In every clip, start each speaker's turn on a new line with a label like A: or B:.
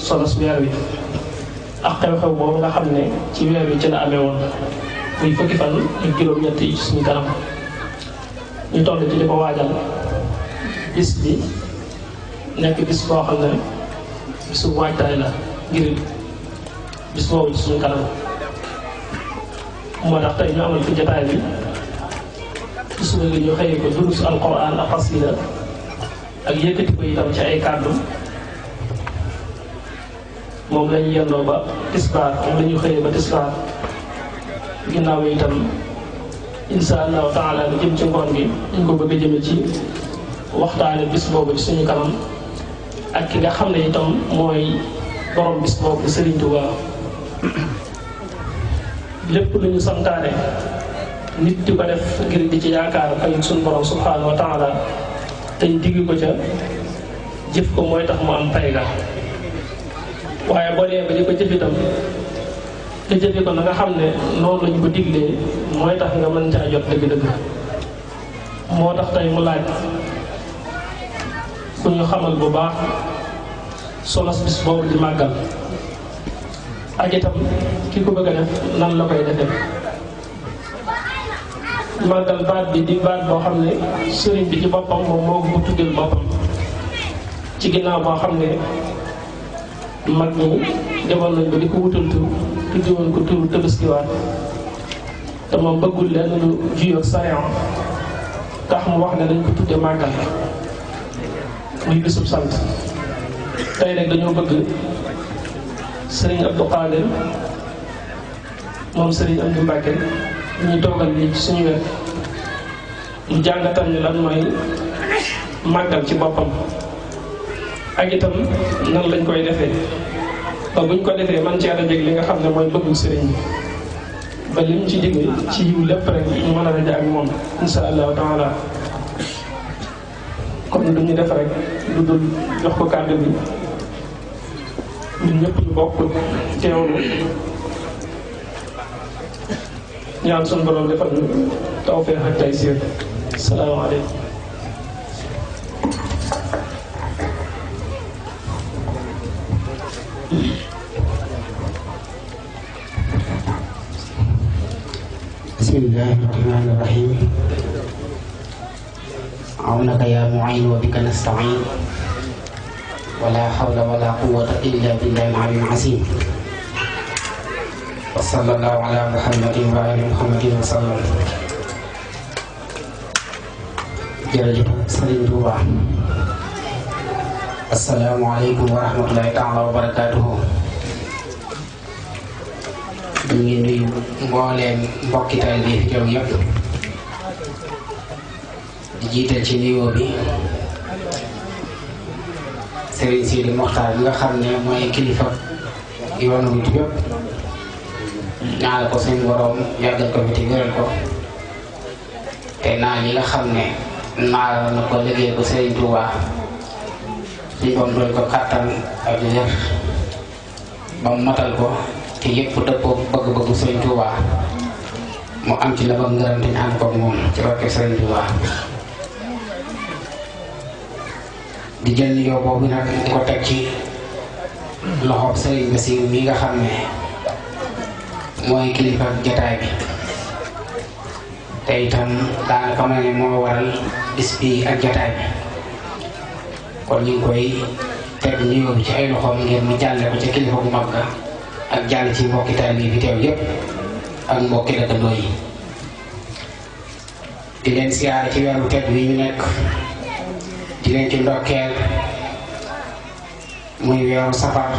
A: solos weer wi ak xew-xew boobu nga xam ne ci weer wi ci la amee woon muy fukki fan ak juróom-ñett yi ci suñu kanam ñu toll ci di ko waajal bis bi nekk bis boo xam ne bisu waajtaay la ngir bis boobu ci suñu kanam moo tax tey ñu amal fi jotaay bi ci suba gi ñu xëyee ko durus alquran ak xasida ak yëkkati ko itam ci ay kàddu moom lañu yendoo ba tisbaar moom la ñu xëyee ba tisbaar ginnaaw yi itam insha allahu taala lu jëm ci ngoon gi ñu ko bëgg a jëme ci waxtaane bis boobu ci suñu kanam ak ki nga xam ne itam mooy borom bis boobu Serigne Touba lépp lu ñu santaane nit di ko def ngir di ci yaakaar ak suñu borom subhanahu wa taala te ñu digg ko ca jëf ko mooy tax mu am pay ga waaye boo dee ba di ko jëf itam te jëfe ko na nga xam ne noonu lañu ko diglee mooy tax nga mën caa jot dëgg-dëgg moo tax tey mu laaj ku ñu xamal bu baax solos bis boobu di màggal ak itam ki ko bëgg a def nan la koy defee màggal baat bi di baat boo xam ne sëriñ bi ci boppam moom moo ko tuddal boppam ci ginnaaw boo xam ne mag ñi demoon nañ ba di ko wutal tur tuddi woon ko turu Tabaskiwaat te moom bëggul leen lu juyoo ak sariya tax mu wax ne dañ ko tudde màggal muy bisub sant tey rek dañoo bëgg sëriñ Abdou Khadir moom sëriñ Amdi Mbàkke ñu toogal lii ci suñu wet mu jàngatal ñu lan mooy màggal ci boppam ak itam nan lañ koy defee ba buñ ko defee man cee dajeg li nga xam ne mooy bëggu sëriñ bi ba lim ci digg ci yiw lépp rek ñu mën a daje ak moom insha allahu taala kon du ñu def rek lu dul jox ko kàddu bi ñun ñëpp ñu bokk teewlu ñaan suñu borom defal ñu tawfeex ak taysiir. salaamaaleykum.
B: bismillahi rahmani rahim. awnaka ya mu'in wa bika nasta'in. wala hawla wala quwwata illa billahi al-aliyyil azim. wa sallallahu ala muhammadin wa ali muhammadin wa sallam. jërëjëf Sëriñ Tuuba. assalaamu aleykum wa rahmatullahi taala wa barakaatuhu. ñu ngi nuyu mbooleem mbokki taalibe bi fi teew yëpp di jiital ci nuyoo bi Serigne Sidi Mokhtar bi nga xam ne mooy kilifa yoonu wi yëpp ñaanal ko suñu borom yàggal ko fi te wéral ko te naa yi nga xam ne naa na ko liggéey ko Serigne Touba suñu borom doon ko kàttan ak wér ba mu matal ko te yëpp dëppoo bëgg-bëggu Serigne Touba mu am ci la ba ngërëm te ñu ànd ko moom ci barke Serigne Touba. di jël nuyoo boobu nag di ko teg ci loxoom Serigne Bassirou mi nga xam ne mooy kilifa jotaay bi te itam daanaka ma ne moo waral bis bi ak jotaay bi kon ñu ngi koy teg nuyoo bi ci ay loxoom ngeen mu jàlle ko ci kilifa bu mag ga ak jàll ci mbokki taalibe yi fi teew yépp ak mbokki dëkkandoo yi di leen siyaare ci weeru tedd wi ñu nekk di leen ci ndokkeel muy weeru safar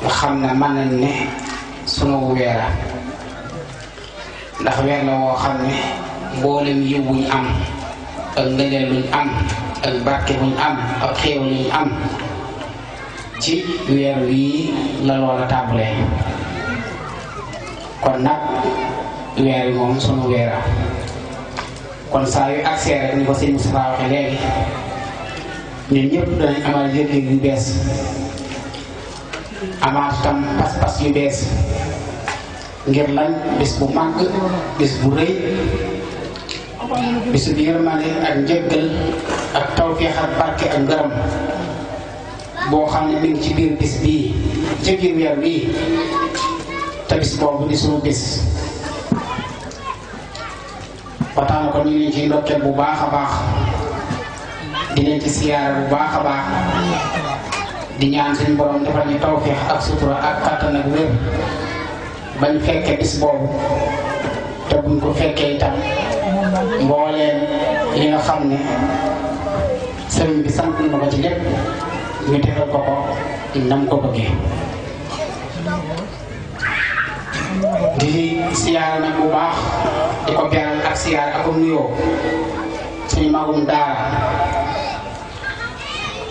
B: nga xam ne mën nañ ne sunu weera ndax weer la woo xam ne mboolem yiw buñ am ak ngëneel luñ am ak barke buñ am ak xéew luñ am ci weer wii la loola tàmbalee kon nag weer wi moom sunu weera kon saa yu agsee rek ni ko sëñ Moustapha waxe léegi ñun ñëpp danañ amal yëg-yëg yu bees amaat tam pas-pas yu bees ngir lan bis bu màgg bis bu rëy bisu bi yërmande ak njëggal ak tawfeex ak barke ak ngërëm boo xam ne mi ngi ci biir bis bii ci biir weer bii te bis boobu di suñu bis ba tax na ko ñu ngi ciy ndokkeel bu baax a baax di leen ci siyaare bu baax a baax di ñaan suñu borom defal ñu tawfeex ak sutura ak kàttan ak wér bañ fekkee bis boobu te buñ ko fekkee itam mbooleem li nga xam ne sëriñ bi sant na ko ci lépp ñu defal ko ko nam ko bëggee. di siyaare nag bu baax di ko beral ak siyaare ak nuyoo suñu magum daara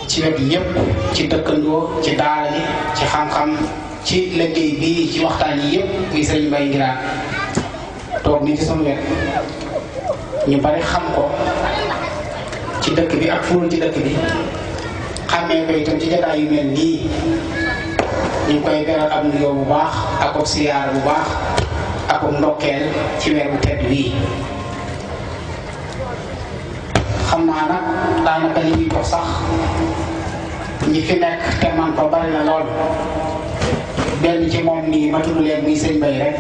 B: ci wet yépp ci dëkkandoo ci daara ji ci xam-xam ci liggéey bii ci waxtaan yi yépp muy sëriñ Mbaye Nguirane toog ni ci sama wet ñu bari xam ko ci dëkk bi ak fuul ci dëkk bi xàmmee ko itam ci jotaay yu mel nii ñu koy beral am nuyoo bu baax ak ak siyaar bu baax ak ndokkeel ci weer bu tedd wii. xam naa nag daanaka li ñuy dox sax ñi fi nekk te man ko bari na lool benn ci moom nii ma tudd leen muy sëñ Mbaye rek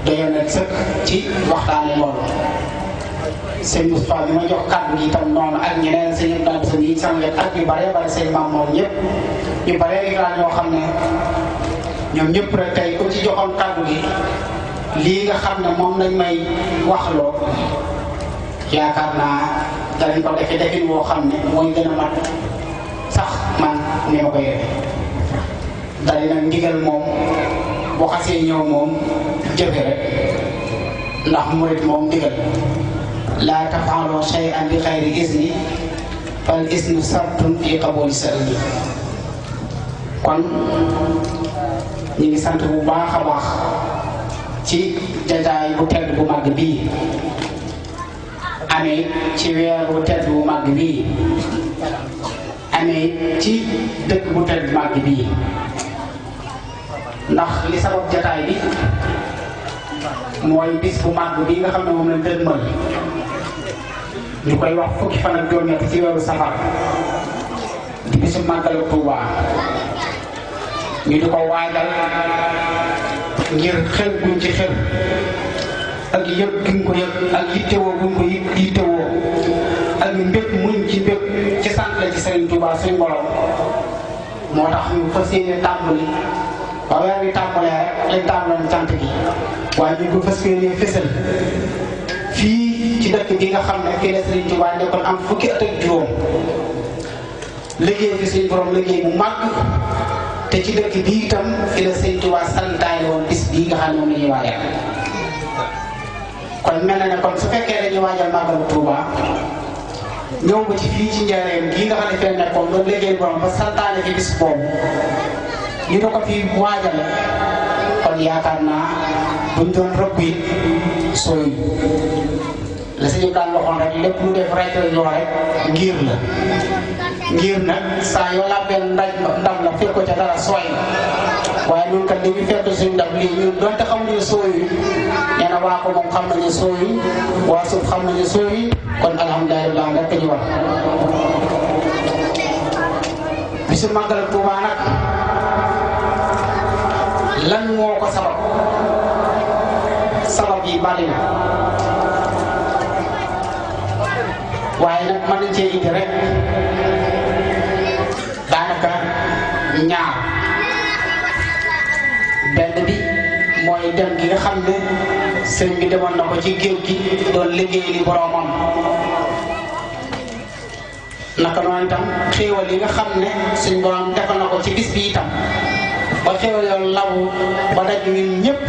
B: dañoo nekk sëkk ci waxtaane loolu. sëñ Moustapha bi ma jox kàddu gi itam noonu ak ñeneen sëñ Abdou Sall yi sama wet ak ñu bare bare sëñ Mamour ñëpp ñu bare daal ñoo xam ne ñoom ñëpp rek tey ku ci joxoon kàddu gi lii nga xam ne moom lañ may waxloo yaakaar naa danañ ko defee defin woo xam ne mooy gën a mat sax man ni ma koy defee. dali nag ndigal moom bu xasee ñëw moom jëfe rek ndax murit moom ndigal laa tafaaloo shay'an bi xayri izni fal isnu sartun fi qabooli sa'ili. kon ñu ngi sant bu baax a baax ci jataay bu tedd bu màgg bii amee ci weer bu tedd bu màgg bii amee ci dëkk bu tedd bu màgg bii ndax li sabab jataay bi mooy bis bu màgg bii nga xam ne moom lañ dëgmal ñu koy wax fukki fan ak juróom-ñett ci weeru safar di bisu màggalu Tuuba ñu di ko waajal ngir xel buñ ci xel ak yëg guñ ko yëg ak yittewoo buñ ko yittewoo ak mbépp muñ ci mbépp ci sant la ci Serigne Touba suñ borom moo tax ñu fas yéene tàmbali ba weer bi tàmbalee rek lañ tàmbaloon cant gi waaye ñu ko fas yéene fësal fii ci dëkk bi nga xam ne fii la Serigne Touba nekkoon am fukki at ak juróom liggéey fi suñ borom liggéey bu màgg te ci dëkk bii itam fi la Serigne Touba santaane woon bis bii nga xam ne moom la ñuy waajal. kon mel na ne kon su fekkee dañuy waajal màggalu Touba ñëw ba ci fii ci njëriñ gii nga xam ne fee nekkoon loolu liggéey borom ba santaane fi bis boobu ñu ne ko fi waajal kon yaakaar naa buñ doon rëbb it sooy la si ñu daan waxoon rek lépp lu def rek rek ngir la. ngir nag saa yoo làbbee ndam la fekk ko ca dara sooy waaye ñun kat dañuy fekk suñu ndam lii ñun donte xamuñu ne sooyul nee na waa ko moom xam nañu sooyul waa suuf xam nañu sooyul kon alhamdulilah rek ñu war. bisu màggal Tuuba nag lan moo ko sabab yi bari na waaye nag mën nañ cee indi rek. daanaka ñaar benn bi mooy dem gi nga xam ne sëriñ bi demoon na ko ci géej gi doon liggéey li boroomam naka noonu itam xéewal yi nga xam ne suñ borom defal na ko ci bis bi itam ba xéewal yoon lawu ba daj ñun ñëpp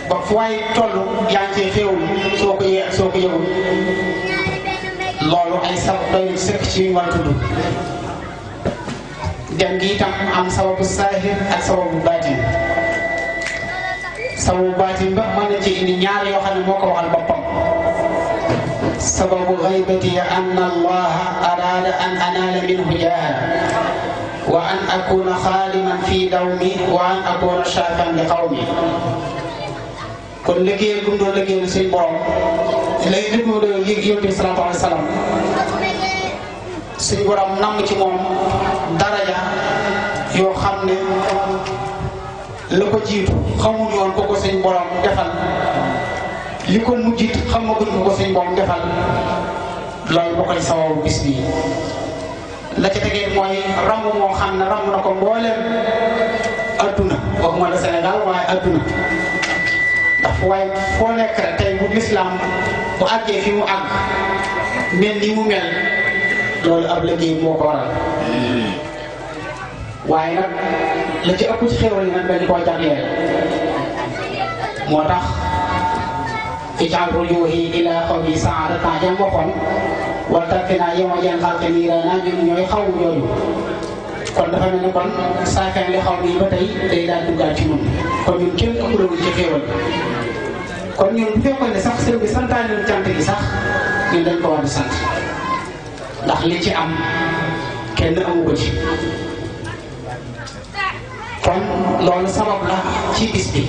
B: ba fu waay toll yaa ngi cee xéewul soo ko yee ak soo ko yëgul loolu ay sabab doy sëkk ci ñu war a tudd. dem gi itam am sababu saahir ak sababu baatin sababu baatin ba mën na ci indi ñaar yoo xam ne moo ko waxal boppam sababu ghaybati anna allaha arada an anala minhu jaaha wa an akuna xaaliman fi dawmi wa an akuna shafan li qawmi kon liggéeyal bu mu doon liggéeyal suñ borom léegi nit moo doon yëg yonent bi sallallahu alayhi wa sallam suñ borom namm ci moom daraja yoo xam ne la ko jiitu xamuñu woon ko suñ borom defal li ko mujjit xamaguñ ko suñ borom defal loolu boo koy sawabu bis bii la ca tegee mooy ramb moo xam ne ramb na ko mbooleem adduna waxuma la Sénégal waaye adduna ndax waaye foo nekk rek tey bu lislaam bu àggee fi mu àgg mel ni mu mel loolu ab liggéey moo ko waral waaye nag la ci ëpp ci xéwal yi nag dañu koo jagleel moo tax ij'al rujuhi ila qawmi sa'adatan jam waxoon wala tarkina yema jen xalte nii ray naa ñun ñooy xaw yooyu kon dafa mel ni kon saafeen li xaw nii ba tey day daal duggaat ci ñun kon ñun kenn ëppalewul ci xéwal kon ñun bu fekkoon ne sax sëñ bi santaane cant gi sax ñun dañ ko war di sant ndax li ci am kenn amu ko ci kon loolu sabab la ci bis bi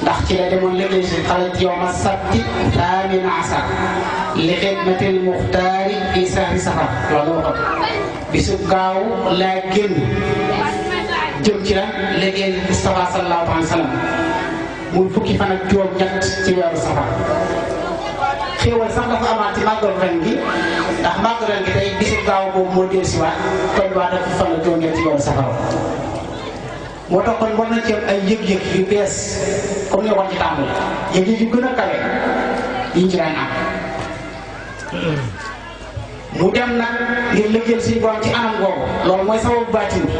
B: ndax ci la demoon liggéey si xalat yawma sabti taamin asar li xidmatil muxtaari fi sahri safar loolu waxoon bisu gaaw laa génn jëm ci la liggéey Mustafa sallallahu alayhi wa sallam muy fukki fan ak juróom-ñett ci weeru safar xéewal sax dafa amaat ci màggal ren gi ndax màggal ren gi tey bisu gaaw boobu moo dellu si waat kon waa dafa fan ak juróom-ñett ci weeru safar moo tax kon war nañ ci am ay yëg-yëg yu bees comme ni waxoon ci tàmbali yëg-yëg yu gën a kawe yiñ ci daan am mu dem nag ngir liggéeyal suñu borom ci anam googu loolu mooy sababu baatin bi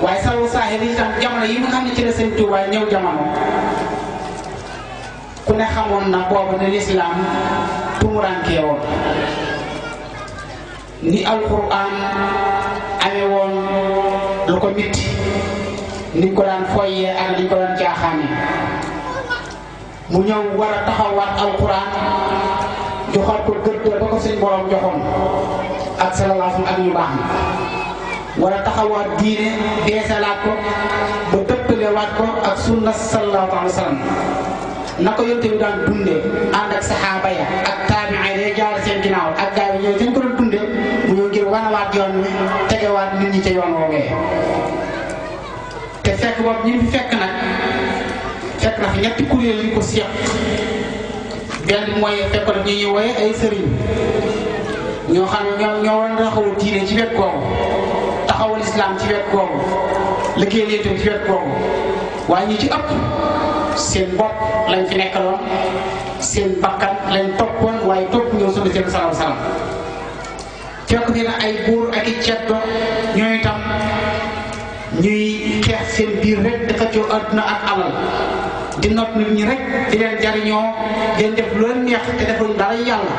B: waaye sababu saahir yi itam jamono yi nga xam ne ci la Sëñ Tuubaa ñëw jamono ku ne xamoon na boobu ne lislaam tumurankee woon ni alquran amee woon lu ko mitti niñ ko daan foyee ak niñ ko daan jaaxaane mu ñëw war a taxawaat alquran joxaat ko gëdd ba ko suñ borom joxoon ak sallallahu ak ñu baax na war a taxawaat diine beesalaat ko ba dëppalewaat ko ak sunna sallallahu alayhi wa sallam na ko yonte bi daan dundee ànd ak saxaaba ya ak taabi'in yi jaar seen ginnaaw ak gaa yi ñëw suñ ko doon dundee mu ñëw ngir wanawaat yoon wi tegewaat nit ñi ca yoon woowee te fekk boobu ñu fi fekk nag fekk na fi ñetti kuréel yu ko seq benn bi mooy fekk na ñu ñuy wooye ay sëriñ ñoo xam ne ñoo war a taxawul diine ci wet googu taxawul islam ci wet googu liggéey leen ci wet googu waaye ñi ci ëpp seen bopp lañ fi nekkaloon seen bakkan lañ toppoon waaye topp ñëw sunu seen salaam salaam fekk fi na ay buur ak i ceddo ñooy itam ñuy xeex seen biir rek dafa coo àdduna ak alal di not nit ñi rek di leen jariñoo di leen def lu leen neex te defuñ dara yàlla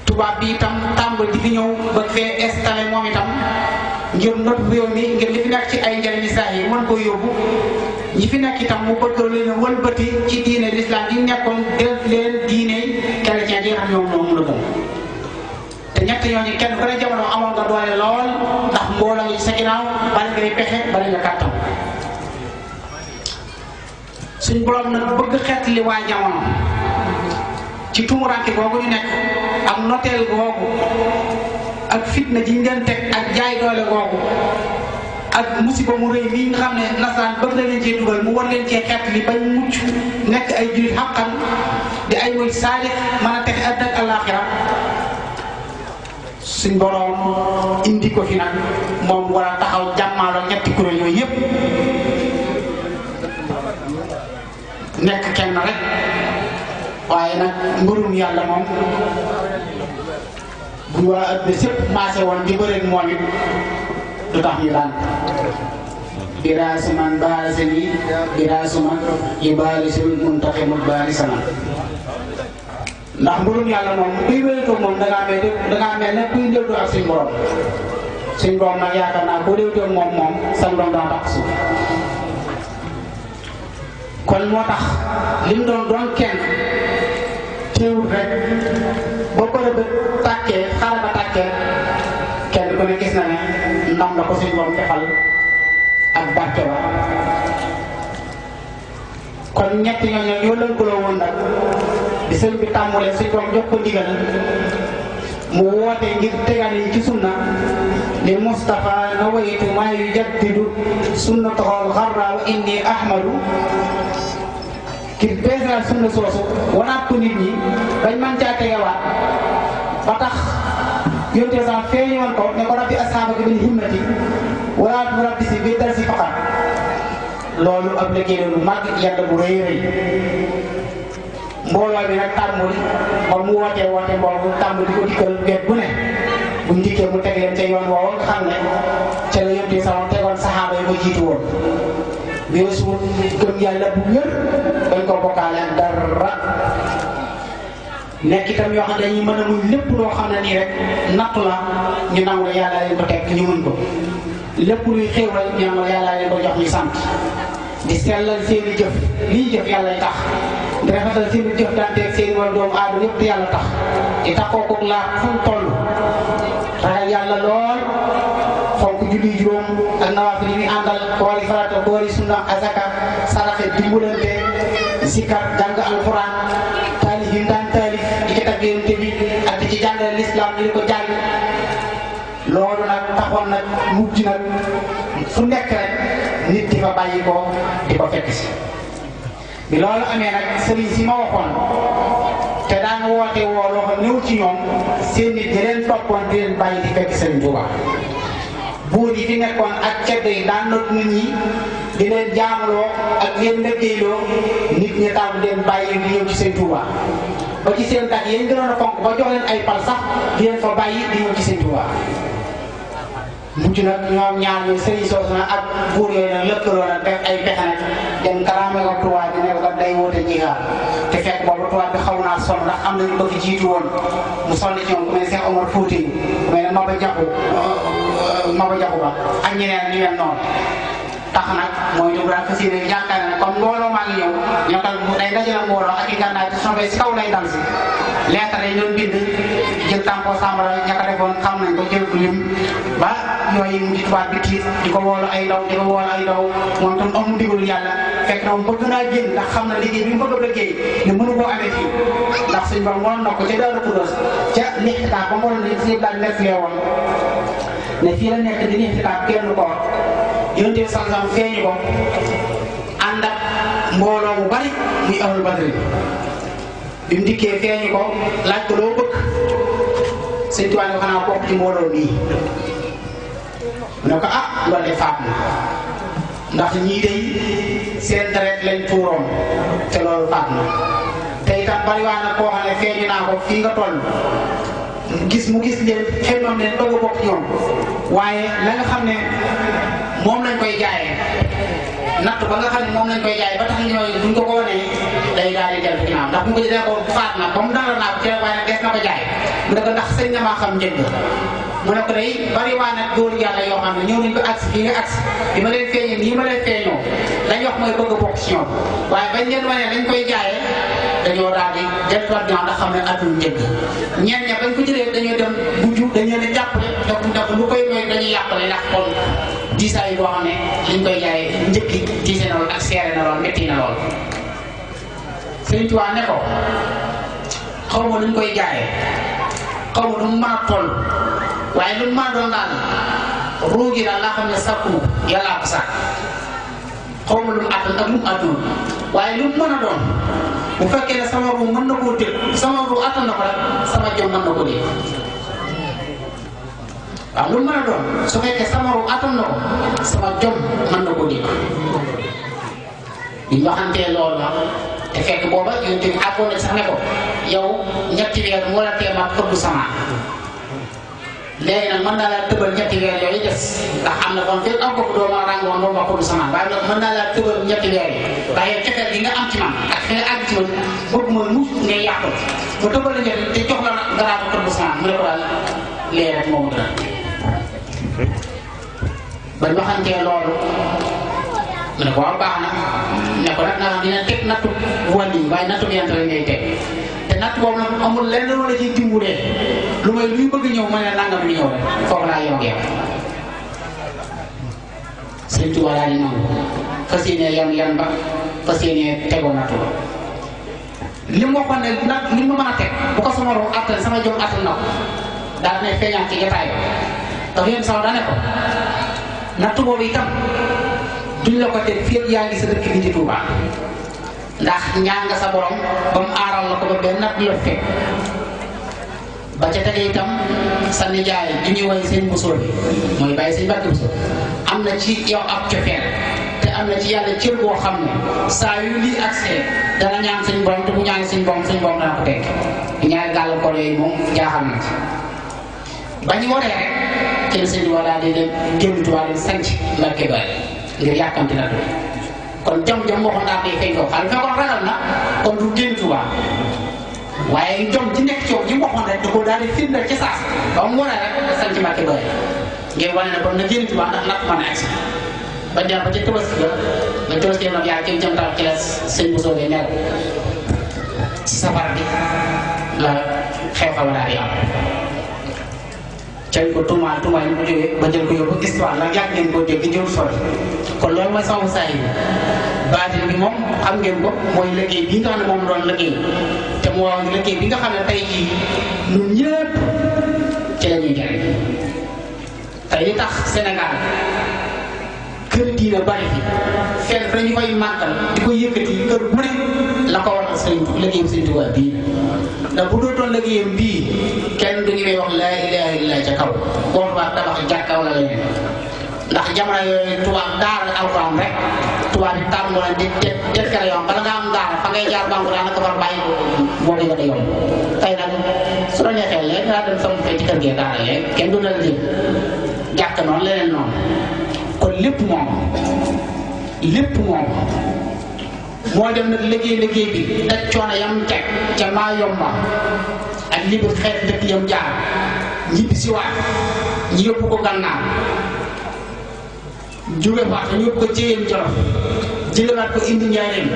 B: tubaab bi itam tàmbal di fi ñëw ba fee installé moom itam ngir not réew mi ngir li fi nekk ci ay njariñi saa yi mën ko yóbbu ñi fi nekk itam mu bëgg leen wëlbati ci diine l'islam yi nekkoon def leen diine chrétien yi nga xam ñoom ñoo la gëm te ñett ñooñu kenn ku ne jamono amoon nga doole lool ndax mbooloo ngi ci sa ginnaaw bari ngay pexe bari nga kàttan suñ borom nag bëgg xeet li waa jamono ci tumuranke googu ñu nekk ak noteel googu ak fitna ji ñu leen teg ak jaay doole googu ak musiba mu rëy mii nga xam ne nasaraan bëgg na leen cee dugal mu war leen cee xeet li bañ mucc nekk ay jullit xaqan di ay woy saalix mën a teg àddina ak àllaaxira suñ borom indi ko fi nag moom war a taxaw jàmmaalo ñetti kuréel yooyu yépp nekk kenn rek waaye nag mbirum yàlla moom bu waa àddina sépp maase woon di bëreeg moom it du tax ñu daan biraasuman baasani biraasuman yu baalisul muntaximul baalisana ndax mbirum yàlla moom kuy wéyatoo moom dangaa mel ne kuy léewtoo ak suñ borom nag yaakaar naa boo léewtoo moom san doom dana tax suuf kon moo tax lim doon kenn teewul rek ba bëre ba tàkkee xare ba tàkkee kenn ku ne gis na ne ndam la ko suñ borom defal ak barke ba kon ñett ñooñu ñoo lëkkaloo woon nag di sëñ bi tàmmulee suñ borom jox ko ndigal mu woote ngir tegal yi ci sunna li Mustafa nawaytu maa yujaddidu sunnatahu al-gharra wa inni ahmadu ki beesal sunna soosu wanaat ko nit ñi bañ man caa tegewaat ba tax yonte sax feeñoon ko ne ko rabbi ashaabaka bil himmati wala rabbi si bi dar si faqat loolu ab liggéey lu mag yàlla bu rëy rëy mbooloo bi nag tàmbali ba mu wootee mbooloo tàmbali di ko dikkal geet bu ne bu ñu dikkee mu teg leen ca yoon woowu nga xam ne ca la yonte sax tegoon saxaaba yi ko jiitu woon bi suul gëm yàlla bu wér dañ ko bokkaale ak dara nekk itam yoo xam ne dañuy mën a muñ lépp loo xam ne nii rek nattu la ñu nangu la yàlla leen ko teg ñu muñ ko lépp luy xéewal ñu nangu la yàlla leen ko jox ñu sant di sellal seeni jëf lii jëf yàlla tax di rafetal seeni jëf danteeg seeni wala doomu aadama yëpp yàlla tax di taxoo ko laa fu mu toll ragal yàlla lool fonk julli juróom ak nawaafil yi muy àndal koori farata koori sunna azaka saraxe dimbalante zikar jàng alquran taalif yi daan taalif di ci tagg yonent bi ak di ci jàngale l'islam di ko jàng loolu nag taxoon nag mujj nag fu nekk rek nit di fa bàyyi ko di ko fekk si bi loolu amee nag sëriñ si ma waxoon te daan woote woo loo xam ñëw ci ñoom seen nit di leen toppoon di leen bàyyi di fekk Sëriñ Tuubaa buur yi fi nekkoon ak ceddo yi daan not nit ñi di leen jaamuloo ak leen liggéeyloo nit ñi taw di leen bàyyi di ñëw ci Sëriñ Tuubaa ba ci seen tàgg yéen gënoon a fonk ba jox leen ay pal sax di leen fa bàyyi di ñëw ci Sëriñ Tuubaa mujj nag ñoom ñaar ñooy sëriñ soosu nag ak buur yooyu nag lëkkaloo nag def ay pexe nag dem kalaame ko tubaab bi ne ko day woote jihaad te fekk boobu tubaab bi xaw naa sonn ndax am nañu bëgg jiitu woon mu sonn ci ñoom ku mel ne Cheikh Omar Fouti ku mel ne Maba Jaxu Ba ak ñeneen ñu mel noonu tax nag mooy ñu daan fas yéene yaakaar ne comme mbooloo maa ngi ñëw ñoo xam day daje na mbooloo ak i gànnaay te soobee si kaw lay dal si lettre yi ñoom bind jël tampo sambara ña ko defoon xam nañ ko jël ko lim ba yooyu mu di tubaab bi tiit di ko woolu ay ndaw di ko woolu ay ndaw moom tam amu ndigalul yàlla fekk na moom bëgg naa génn ndax xam na liggéey bi mu bëgg a liggéey ne mënu koo amee fii ndax suñ borom waroon na ko ca Daaru Xudoos ca lixtitaab ba moo ne si daal nettalee woon ne fii la nekk di lixtitaab kenn ko yonent bi sallam feeñu ko ànd ak mbooloo mu bari muy ahlul badri bi mu dikkee feeñu ko laaj ko loo bëgg Sëñ Tuubaa ne ko xanaa bokk ci mbooloo bii mu ne ko ah loolu de faat na ndax ñii day seen deret lañ tuuroon te loolu faat na te itam bari waa na koo xam ne feeñu naa ko fii nga toll mu gis leen xemmam leen bëgg a bokk ñoom waaye la nga xam ne moom lañ koy jaayee natt ba nga xam ne moom lañ koy jaayee ba tax ñooy duñ ko woonee day daal di dellu ginnaaw ndax bu ko jëlee ko faat na ba mu dara naa ko ci waaye nag des na ko jaay mu ne ko ndax sëñ na maa xam njëgg mu ne ko day bari waa nag góor yàlla yoo xam ne ñëw nañ ko agsi fii nga agsi bi ma leen feeñee nii ma leen feeñoo lañ wax mooy bëgg a bokk ci ñoom waaye bañ leen wane lañ koy jaayee dañoo daal di delluwaat ginnaaw ndax xam ne adduna njëgg ñenn ña bañ ko jëlee dañoo dem mujj dañoo leen jàppale ndax lu koy mooy dañuy yàqale ndax kon diisaay boo xam ne liñ koy jaayee njëkk yi diise na lool ak seere na lool métti na lool Sëriñ Tuubaa ne ko xaw ma luñ koy jaayee xaw ma lu mu mën a toll waaye lu mu mën a doon daal ruugi daal laa xam ne sakku yàllaa ko sàkk xaw ma lu mu àttan ak lu mu àttan waaye lu mu mën a doon bu fekkee ne sama ruu mën na koo dégg sama ruu àttan na ko rek sama jom mën na ko dégg waaw lu mu mën a doon su fekkee sama ruu àttan na ko sama jom mën na ko dégg bi ñu waxantee loolu la te fekk booba yonent bi àggoon na sax ne ko yow ñetti weer moo la teema xëbb sama léegi nag mën naa laa tëbal ñetti weer yooyu des ndax am na kon fépp am ko doo ma ràngoon doo ma xëbb sama waaye nag mën naa laa tëbal ñetti weer yi waaye cofeel gi nga am ci man ak fi nga àgg ci man bëgg ma muus ngay yàqu mu tëbal la ñetti te jox la garaatu xëbb sama mu ne ko daal léegi rek moomu dara bañ waxantee loolu mu ne ko waaw baax na ne ko nag naa dina teg nattu wàlli waaye nattu bi yant rek ngay teg te natt boobu nag amul lenn lu la ciy dimbulee lu may luy bëgg ñëw ma ne nangam li ñëw rek foofu laa yow yow Sëriñ Tuubaa daal di nangu fas yéene yan ba fas yéene tegoo nattu ba li mu waxoon ne nag li mu mën a teg bu ko sama rom attan sama jom attan na ko daal ne feeñaat ci jotaay ndax yéen sax dane ko nattu boobu itam duñ la ko teg fii yaa ngi sa dëkk bi ci Touba ndax ñaan nga sa borom ba mu aaral la ko ba benn natt la fekk ba ca tege itam sa nijaay di ñuy woy seen Bousso bi mooy bàyyi seen Mbàkke Bousso am na ci yow ab cofeel te am na ci yàlla cër boo xam ne saa yu lii accès dana ñaan suñ borom te bu ñaan suñ borom dana ko tekk ñaari gàllankoor yooyu moom jaaxal na ci ba ñu waree rek ci la sëñ Tuubaa daal di dem génn Tuubaa dem sanc Mbàkke Bari ngir yàkkamti na doon kon jom waxoon daa koy feeñ kaw xam ne fekkoon ragal na kon du génn Tuubaa waaye jom ci nekk coow ji mu waxoon rek da ko daal di firndeel ci saas ba mu waree rek da sanc Mbàkke Bari ngir wane ne kon na génn Tuubaa ndax natt mën a agsi ba dem ba ca Tabaski ba Tabaski nag yaa ci jëm taw ci la sëñ Bousso bi nekk ci safar bi la xew-xew daal di am cañ ko tuumaal yi mu jógee ba jël ko yóbbu histoire la yàgg ngeen koo dégg jël sori kon loolu mooy sama saa yi baatin bi moom xam ngeen ko mooy liggéey bi nga xam ne moom doon liggéey te mu wax liggéey bi nga xam ne tey jii ñun ñëpp ci la ñuy jariñ tey li tax Sénégal kër diina bari fi fenn fa ñu fay màggal di ko yëkkati kër bu ne la ko waral liggéeyam Sëriñ Tuubaa bii ndax bu dootoon liggéeyam bii kenn du ñu may wax laa ilaaha illallaah ca kaw boo tubaab tabax jàkka wala leneen ndax jamono yooyu tubaab daara alxuraan rek tubaab yi tàmm na di kere yoon bala nga am daara fa ngay jaar banque daanaka war bàyyi boo ko yore yoon tey nag su la neexee léegi daa dem sama fee ci kër gee daara léegi kenn du la jël jàkk noonu leneen noonu kon lépp moom moo dem nag liggéey bi daj coono yam teg ca maa yomba ak li bi xeet dëkk yam jaar ñibbi si waat ñu yóbbu ko Gànnaar jóge waat ñu yóbbu ko Ceyeen Jolof jëlewaat ko indi Njaaréem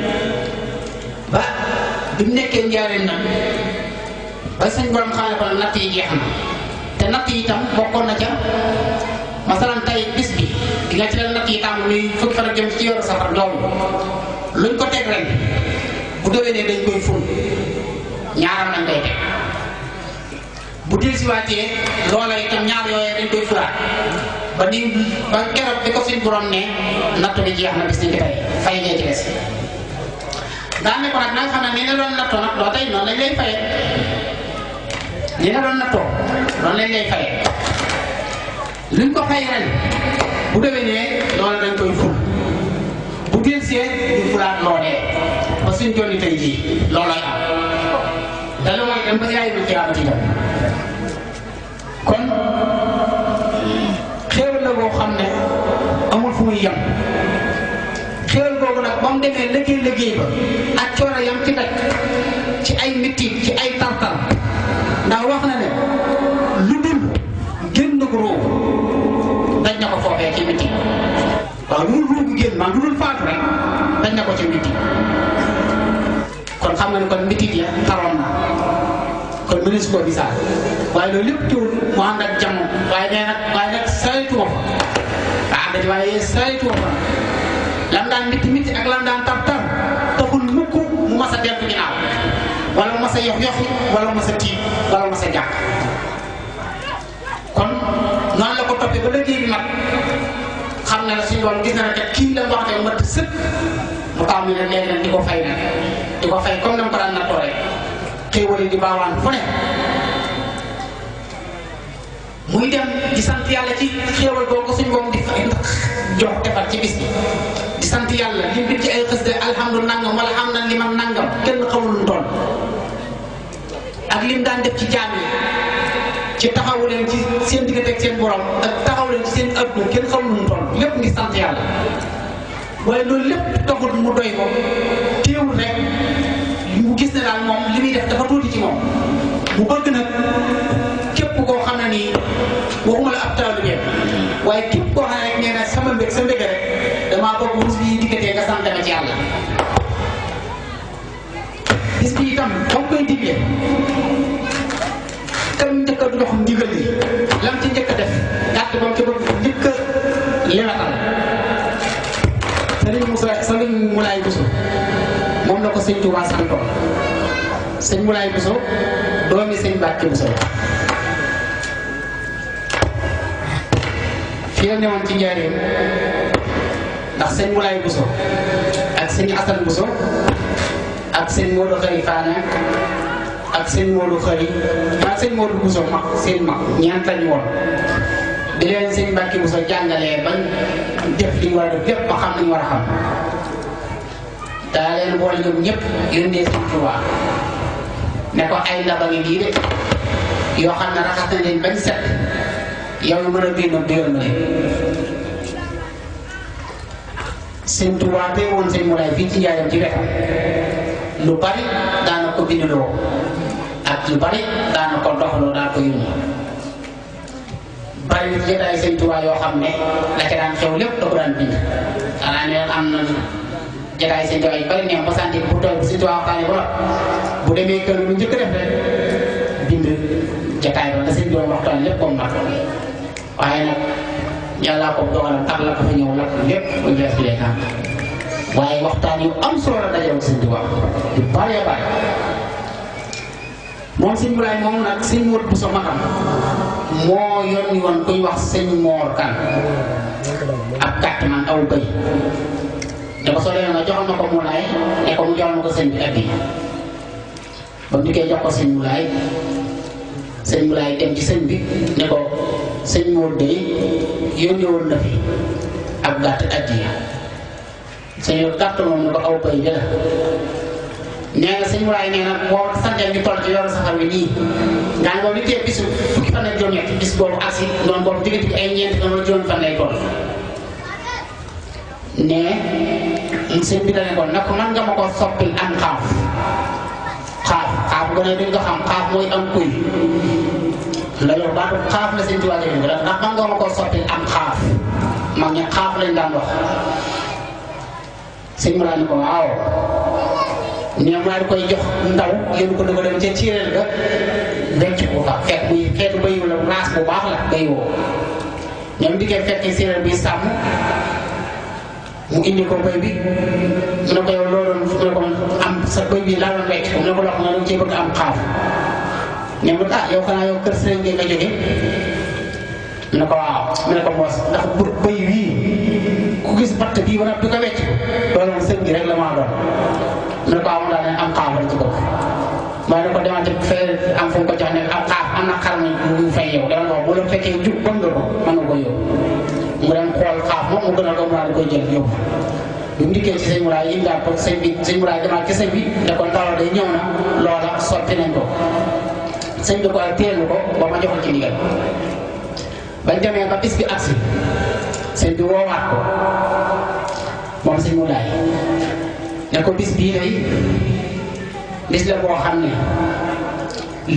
B: ba bi mu nekkee Njaaréem nag ba sañ borom xaale ko natt yi jeex na te natt yi itam bokkoon na ca masalan tey bis bi di nga ci leen natt yi tàmm nuy fukki fan ak jëm ci yoru safar loolu luñ ko teg ren bu déwénee dañ koy ful ñaaram lañ koy teg bu dellusiwaatee loola itam ñaar yooyee dañ koy fulaat ba ni ba keroog bi ko suñ borom ne natt bi jeex na bis ni ki tey fay ngee ci des daa ne ko nag na nga xam ne ni nga doon nattoo nag doo tey noonu lañ lay fayee ni nga doon nattoo noonu lañ lay fayee luñ ko fay ren bu déwénee loola dañ koy ful bu delsee du fulaat loolee ba suñ jonni tey jii loolooy am dala mooy dem ba yaay ma xiyaamati jam kon xéewal la boo xam ne amul fu muy yem xéewal boobu nag ba mu demee liggéey ba ak coono yam ci daj ci ay mitti ci ay tartar ndax wax na ne lu dul génn ko róob dañ na ko foofee ci mitti waaw lu dul róobu génn man lu dul faatu rek dañ na ko ci mitti kon xam nga ne kon mitti ya taroon na kon mënees koo bisaal waaye loolu lépp teewul mu ànd ak jàmm waaye nag saytu ma fa ànd ci waaye saytu ma fa lam daan mitti ak lam daan tar taxul mukk mu mas a deltu ginnaaw wala mu mas a yox-yoxi wala mu mas a tiit wala mu mas a jàq kon noonu la ko toppee ba liggéey bi mat xam ne la suñu doon gis na ne kat kii la wax ne mat sëpp mu taw mi ne léegi nag di ko fay comme na mu ko daan nattoo rek xéewal yi di baawaan fu ne muy dem di sant yàlla ci xéewal boo ko suñ boom di jox defal ci bis bi di sant yàlla lim bi ci ay xës de alhamdu nangam wala am na li man nangam kenn xamul lu toll ak lim daan def ci jaam yi ci taxawu leen ci seen diggante ak seen borom ak taxawu leen ci seen adduna kenn xamul lu toll lépp ngi sant yàlla waaye loolu lépp taxul mu doy ko téewul rek mu gis ne daal moom li muy def dafa tuuti ci moom mu bëgg nag képp koo xam ne nii waxuma la ab taalibe waaye képp koo xam ne rek nee na sama mbég sa mbég rek damaa bëgg bis bi dikkatee nga sant ma ci yàlla bis bi itam ba mu koy digle kam njëkk a dox ndigal li lam ci njëkk a def gàtt ba mu ci bëgg njëkk a lewatal Sëriñ Moulay Bousso moom la ko sëñ Touba santoon sëñ Moulay Bousso doomi sëñ Mbàkke Bousso fii la newoon ci njaareem ndax sëñ Moulay Bousso ak sëñ Assane Bousso ak sëñ Modou Khari Fane ak sëñ Modou Khari ak sëñ Modou Bousso mag seen mag ñeent lañu woon di leen sëñ Mbacke Bousso jàngalee bañ def li ñu war a def lépp ba xam nañu war a xam daa leen boole ñoom ñëpp yónnee sëñ Tuubaa ne ko ay ndaba ngi lii de yoo xam ne raxas na leen bañ set yow yu mën a biir noonu digal ma leen sëñ Tuubaa tey woon sëñ Moulay fii ci Njaaréem ci wetam lu bari daana ko bindloo ak lu bari daana ko doxaloo daa ko yónni bari na jotaay sëñ Tuubaa yoo xam ne la ca daan xew lépp da ko daan bind xanaa ne am na jotaay sëñ Tuubaa yu bari ne ba santi bu toog bu sëñ Tuubaa waxtaane ba bu demee kër lu njëkk def rek bind jotaay ba nga sëñ doon waxtaan lépp comme mat waaye nag yàllaa ko dogalam ak la ko fa ñëw lakk lépp bu bees bi kan waaye waxtaan yu am solo la dajale sëñ Tuubaa yu bari bari moom sëñ Moulay moom nag sëñ Modou Bousso magam moo yónni woon kuy wax sëñ Mor Kan ab gàtt man aw bëy ne ko soo demee nga joxal ma ko Moulay ne ko mu joxal ma ko sëñ bi addi ba mu dikkee jox ko sëñ Moulay dem ci sëñ bi ne ko sëñ Mor dey yónni woon na fi ab gàtt addiya sëñ gàtt moom ne ko aw bëy bi la nee nga sëñ Moulay nee na boo santeel ñu toll ci yoonu safar wi nii nga ne boobu li tee bisu fukki fan ak juróom-ñett bis boobu agsi noonu boobu diggante bi ay ñeenti fan wala juróomi fan lay toll ne sëñ bi dane ko nag man nga ma ko soppil am xaaf xaaf gone duñ ko xam xaaf mooy am kuy la yor baatu xaaf la sëñ Tuubaa jëlee ndax man nga ma ko soppil am xaaf mag ña xaaf lañ daan wax sëñ Moulay ni ko waaw nee maa di koy jox ndaw yóbbu ko dugg dem ca ciireel ga denc ko fa fekk muy xeetu bayu la raas bu baax la bay woo ñoom dikkee fekkee séeréer bi sàmm mu indi ko bëy bi mu ne ko yow loolu mu ne ko am sa bëy bi laa doon wecc mu ne ko lox nga danga cee bëgg am xaaf ne mu yow xanaa yow kër sëriñ nga jóge mu ne ko waaw mu ne ko moos ndax bëy wii ku gis batt bii ba nag du ko wecc loolu moom sëñ bi rek la maa doon mu ne ko amul daal ne am xaaf la ci bëgg mooy ne ko demante fee am fu mu ko jox ne am xaaf am na xar mu fay yow dama ko bu la fekkee jub bëgg nga ko mën nga ko yóbbu mu dem xool xaaf moom mu gënal ko mu daal di koy jël yóbbu bi mu dikkee ci sëñ Moulay yi daal ko sëñ Moulay demaat ci sëñ bi ne ko ndaw day ñëw na loola sotti nañ ko sëñ bi ko ak téelu ko ba ma joxal ci ndigal bañ demee ba bis bi agsi sëñ bi woowaat ko moom sëñ Moulay ne ko bis bii day bis la boo xam ne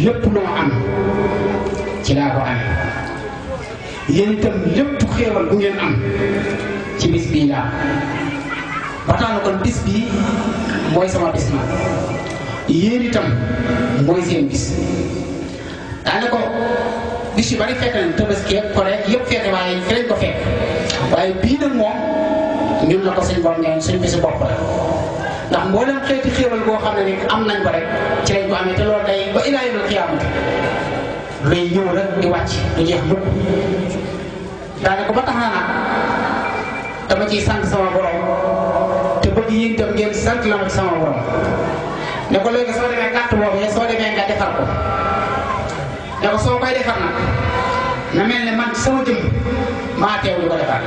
B: lépp lu ma am ci laa ko amee yéen itam lépp xéewal bu ngeen am ci bis bii laa ba tax na kon bis bii mooy sama bis ma yéen itam mooy seen bis daane ko bis yu bari fekk nañ Tabaski ak Korite yëpp fekk waaye fi lañ ko fekk waaye bii nag moom ñun la ko suñ borom ngeen suñ bisu bopp la ndax mboolem xeeti xéewal boo xam ne ni am nañ ko rek ci lañ ko amee te loolu day ba ilaa yawmil qiyaamati lay ñëw rek di wàcc du jeex mukk daane ko ba tax na nag dama ciy sant sama borom te bëgg yéen itam ngeen sant la ma ci sama borom ne ko léegi soo demee gàtt boobu soo demee nga defar ko ne ko soo koy defar nag na mel ne man sama jëm maa teew di ko defar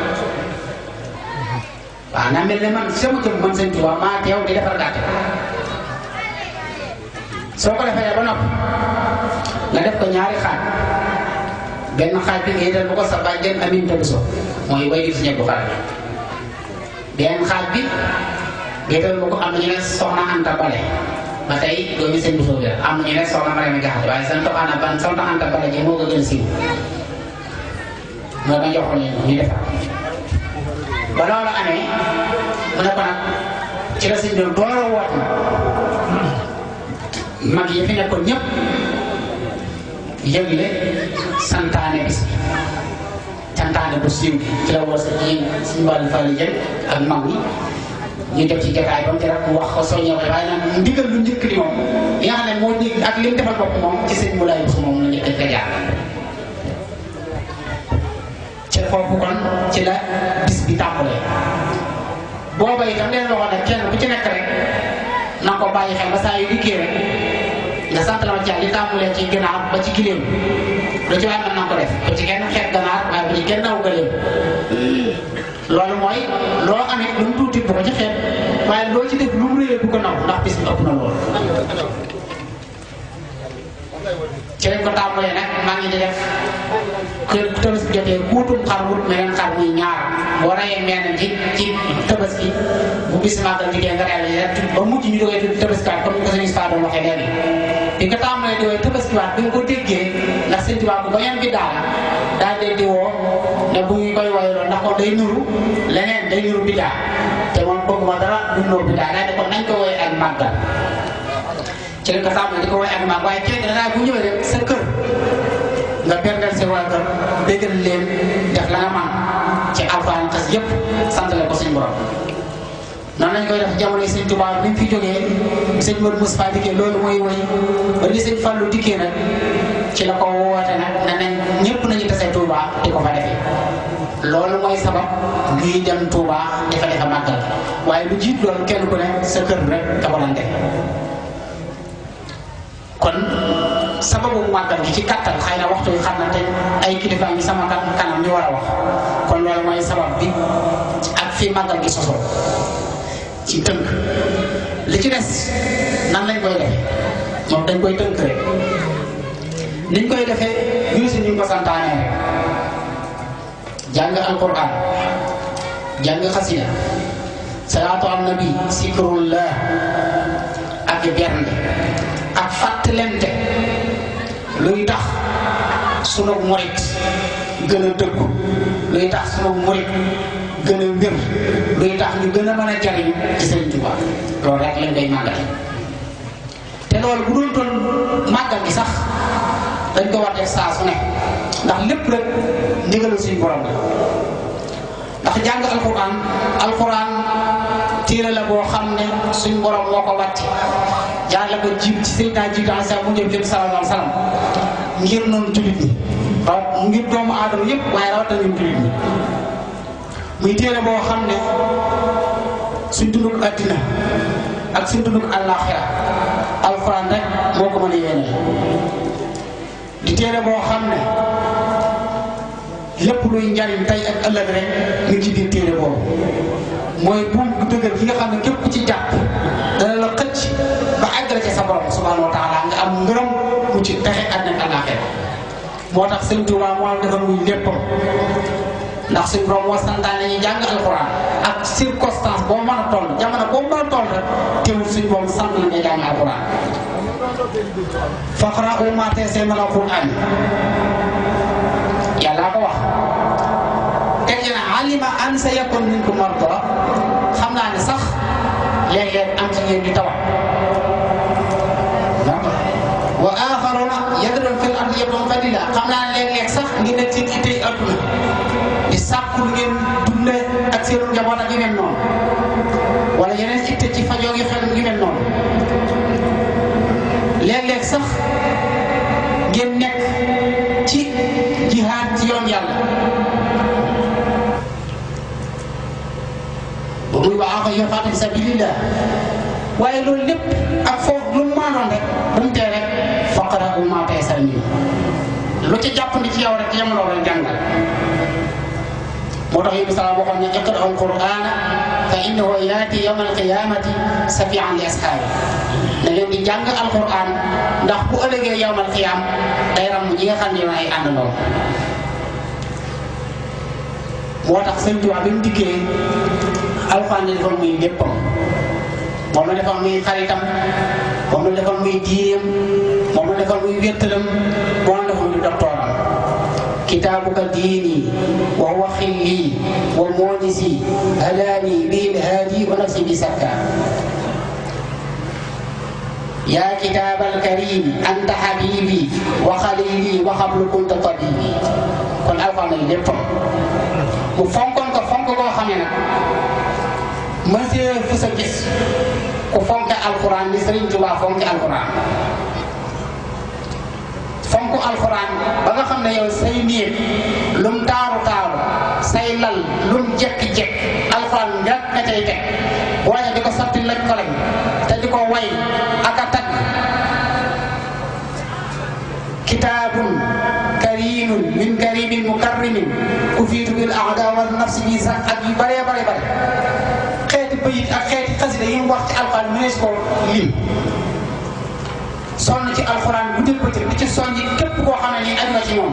B: waaw na mel ne man sama jëm man sëñ Tuubaa maa teew di defar gàtt soo ko defaree ba noppi nga def ko ñaari xaaj benn xaaj bi nga yéetal bu ko sa bàjjen Aminta Bousso mooy way di si ñebe bu faral benn xaaj bi yéetal bu ko am na ñu ne soxna Anta Bale ba tey doomi sëñ Bousso bi am na ñu ne soxna Mariama Jaxate waaye soxna Anta Bale ji moo ko gën a siiw mooy ma joxoon leen ñu defar ba loolu amee mu ne ko nag ci la sëñ bi door a woot na mag yi fi nekkoon ñëpp yëgle santaane bis bi santaane bu siiw ci la woo sa ji suñu wàllu fàllu jëm ak mag ñi ñu def ci jotaay ba mu rek wax ko soññee ko waaye nag ndigal lu njëkk li moom li nga xam ne moo dégg ak li mu defal bopp moom ci sëñ Moulay Bousso moom la njëkk a jaar ci la foofu kon ci la bis bi tàmbalee booba itam leen waxoon ne kenn ku ci nekk rek na ko bàyyi xel ba saa yu dikkee rek nga sant la ma ci li tàmbalee ci ganaar ba ci giléem lu ci waay mën na ko def bu ci kenn xeet ganaar waaye bu ci kenn naw gëléem loolu mooy loo amee lu mu tuuti bu ko ci xeet waaye loo ci def lu mu réyee bu ko naw ndax bis bi ëpp na loolu ci lañ ko tàmbalee nag maa ngi di def kër Tabaski jotee kuutum xar wut meneen xar muy ñaar boo rayee meneen ci Tabaski bu bis màggal jigéen nga rey la ba mujj ñu doogee tudd Tabaskiwaat comme ni ko sëñ Issa doon waxee léegi bi nga tàmbalee di wooy Tabaskiwaat bi nga ko déggee ndax sëñ Tuubaa ko ba yan bi daal dee di woo ne bu ñu koy woy loolu ndax kon day nuru leneen day nuru bidaa te moom bëgguma dara du nuru bidaa daal di kon nañ ko woy ak màggal ci lañ ko tàmbalee di ko woy ak màggal waaye kenn danaa bu ñëwee rek sa kër nga berndeel sa waa kër déggal leen def la nga man ci alxuraan xas yëpp santale ko suñu borom noonu lañ koy def jamono sëñ Tuubaa bi mu fi jógee sëñ Modou Moustapha dikkee loolu mooy woy ba li sëñ Fallou dikkee nag ci la ko woote nag ne nañ ñëpp nañu tase Touba di ko fa defee loolu mooy sabab ñuy dem Touba dafa defa màggal waaye lu jiit loolu kenn ku ne sa kër rek kabalante kon sababu màggal gi ci kattan xëy na waxtu yi xam na te ay kilifa ngi sama kanam ñu war a wax kon loolu mooy sabab bi ak fii màggal gi sosoo ci tënk li ci des nan lañ koy defee moom dañ koy tënk rek niñ koy defee ñu si ñu ko santaanee rek jàng alquran jàng xasida salaatu ala nabi sikrullah ak bernde ak fàttalente luy tax sunu murit gën a dëggu luy tax sunu murit gën a wér luy tax ñu gën a mën a jariñ ci Sëriñ Tuubaa loolu rek lañ koy màggale te loolu bu doon toon màggal gi sax dañ ko war def saa su ne ndax lépp rek ndigalu suñu borom la ndax jàng alquran téere la boo xam ne suñu borom moo ko wàcc jaar la ko jiib ci Seydina Jibril sax mu jëm lépp sallallahu alayhi wa sallam ngir noonu jullit ñi ngir doomu aadama yëpp waaye rawatina ñun jullit ñi muy téere boo xam ne suñ dunduk àddina ak suñ dunduk àllaaxira alquran rek moo ko mën a yéene di téere boo xam ne lépp luy njariñ tey ak ëllëg rek ñu ci biir téere boobu mooy buum bu dëgër gi nga xam ne képp ku ci jàpp dana la xëcc ba àggale ci sa borom subhanahu wa taala nga am ngërëm mu ci texe àddina ak àllaaxira moo tax Sëñ Tuubaa moo defal muy léppam ndax suñu borom moo santaane ñu jàng alquran ak circonstance boo mën a toll jamono boo mën a toll rek teewul suñu borom sant la nga jàng alquran faqra'u maa tayassara mina al-qur'aan yàlla ko wax teg na alima an sayakunu minkum mardaa xam naa ne sax léeg-léeg am ci yéen di tawat wa aaxaruuna yadribuna fil ardi yabtaguuna fadlan xam naa ne léeg-léeg sax ngi nekk seen ittey adduna di sàkku lu ngeen dundee ak seen njaboot ak yu mel noonu wala yeneen itte ci fajoo yu xel yu mel noonu léeg-léeg sax ngeen nekk ci jihaad ci yoon yàlla ba muy wax ak yow fi sabilillah waaye loolu lépp ak foofu lu mu maanoon rek bu mu tee rek faqra'u maa tayassara minhu lu ci jàppandi ci yow rek yem loolu jàngal moo tax yéen salaam waxoon ne iqra'u al-qur'ana fa innahu yaati yawma al-qiyamati shafi'an li ashaabi da ngeen di jàng alquran ndax bu ëllëgee yawmal qiyaam day ram ñi nga xam ne ay àndandoo moo tax Sëñ Tuubaa bi mu dikkee alquran la defoon muy léppam moom la defoon muy xaritam moom la defoon muy jiyeem moom la defoon muy wéttalam moom la defoon muy doktooram kitaabuka diini wa huwa xilli wa moonisi hadaani bil haadi wa nafsi bi sakka yaa kitaabal kariim anta habiibi wa xaliili wa qablu kunta tabiibi kon alxuraan lay léppam mu fonkoon ko fonk koo xamee nag monsieur fu sa gis ku fonke alxuraan ni Sëriñ Tuubaa fonke alxuraan fonk alxuraan ba nga xam ne yow say néeg lum taaru taaru lal lum jekk-jekk alxuraan nga ka cay teg waaye di ko sotti lañ ko lañ te di ko way ak a tagg kitaabun karimun min karimin mukarrimin kufiitu bil aada wal nafsi bi sax ak yu bëree bare bare xeeti bayit ak xeeti xasida yi mu wax ci alxuraan mënees ko lim sonn ci alxuraan bu dégg bëccëg di ci soññi képp koo xam ne nii aju na ci moom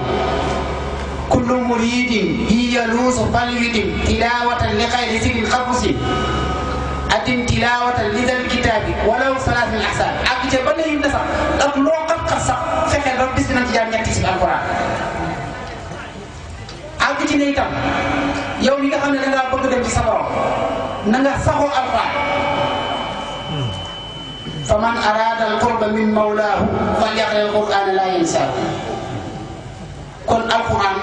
B: kullu muridin yi yaluusu falyudim tilawatan li xayri sigin xabusin adim tilawatan li dal kitaabi walaw salaat min ahsan ak ca ba léegi ne sax ak loo xat-xat sax fexeel ba bis dinañ ci jaar ñetti ci alxuraan ak ci ne itam yow mi nga xam ne da ngaa bëgg dem ci sa borom na nga saxoo alxuraan fa man arada al qurba min mawlaahu falyaqra al qur'ana la yansahu kon alxuraan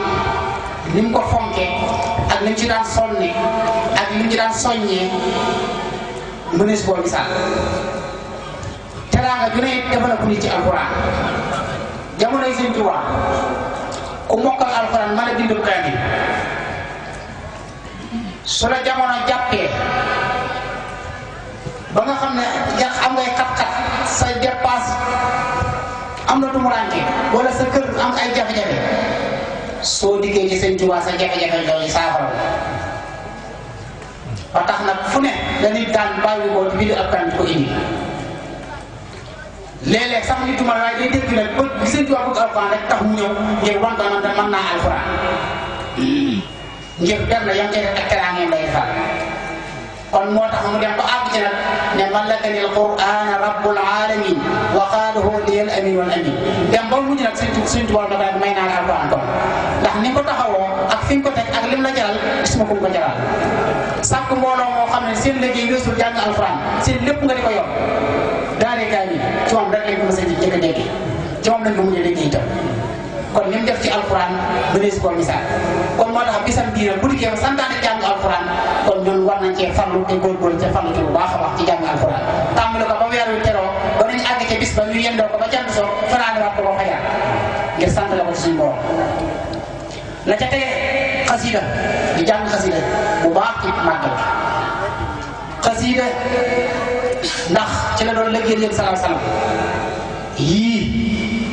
B: ni mu ko fonkee ak ni mu ci daan sonne ak ni mu ci daan soññee mënees boo misaal teraanga ju ne defal ko nit ci alxuraan jamonoy Sëñ Tuubaa ku mokkal alxuraan mën a bindum kaamil su la jamono jàppee ba nga xam ne am ngay xat-xat sa dépasse am na tumuraanke wala sa kër am ay jafe-jafe soo diggee ci Sëñ Tuubaa sa jafe-jafe loolu saafara ba tax nag fu ne dañuy daan bàyyi ko ci biir ab kan ko indi léeg-léeg sax nit tumal waaye day dégg nag ba Sëñ Tuubaa bëgg alxuraan rek tax mu ñëw ngir wan ko man mën naa alxuraan ngir benn yam cee def ak teraangeem lay defal kon moo tax mu dem ba àgg ci nag ne malakani alqur'ana rabbul alamin wa qaadahu liyal amin wal amin dem ba mujj nag Sëñ Tuubaa na daal may naa la alquran kon ndax ni nga ko taxawoo ak fi nga ko teg ak lim la jaral gis ma ko ko jaral sàkk mbooloo moo xam ne seen liggéey weesul jàng alquran seen lépp nga di ko yor daanee kaay bi ci moom rek lañ ko mës a jëkk a dégg ci moom lañ ko mujj a dégg itam kon ni mu def ci alquran bënees koo misaal kon moo tax bisam bii nag bu dikkee santaane jàng alquran kon ñun war nañ cee farlu te góorgóorlu te farlu ci bu baax a baax ci jàng alquran tàmbali ko ba weer wi teroo ba nañ àgg ca bis ba ñu yendoo ko ba jant soo fanaane waat ko ba fajar ngir sant la ko ci suñu borom la ca tege xasida di jàng xasida bu baax ci màggal xasida ndax ci la doon lëggéey yéen salaam salaam yii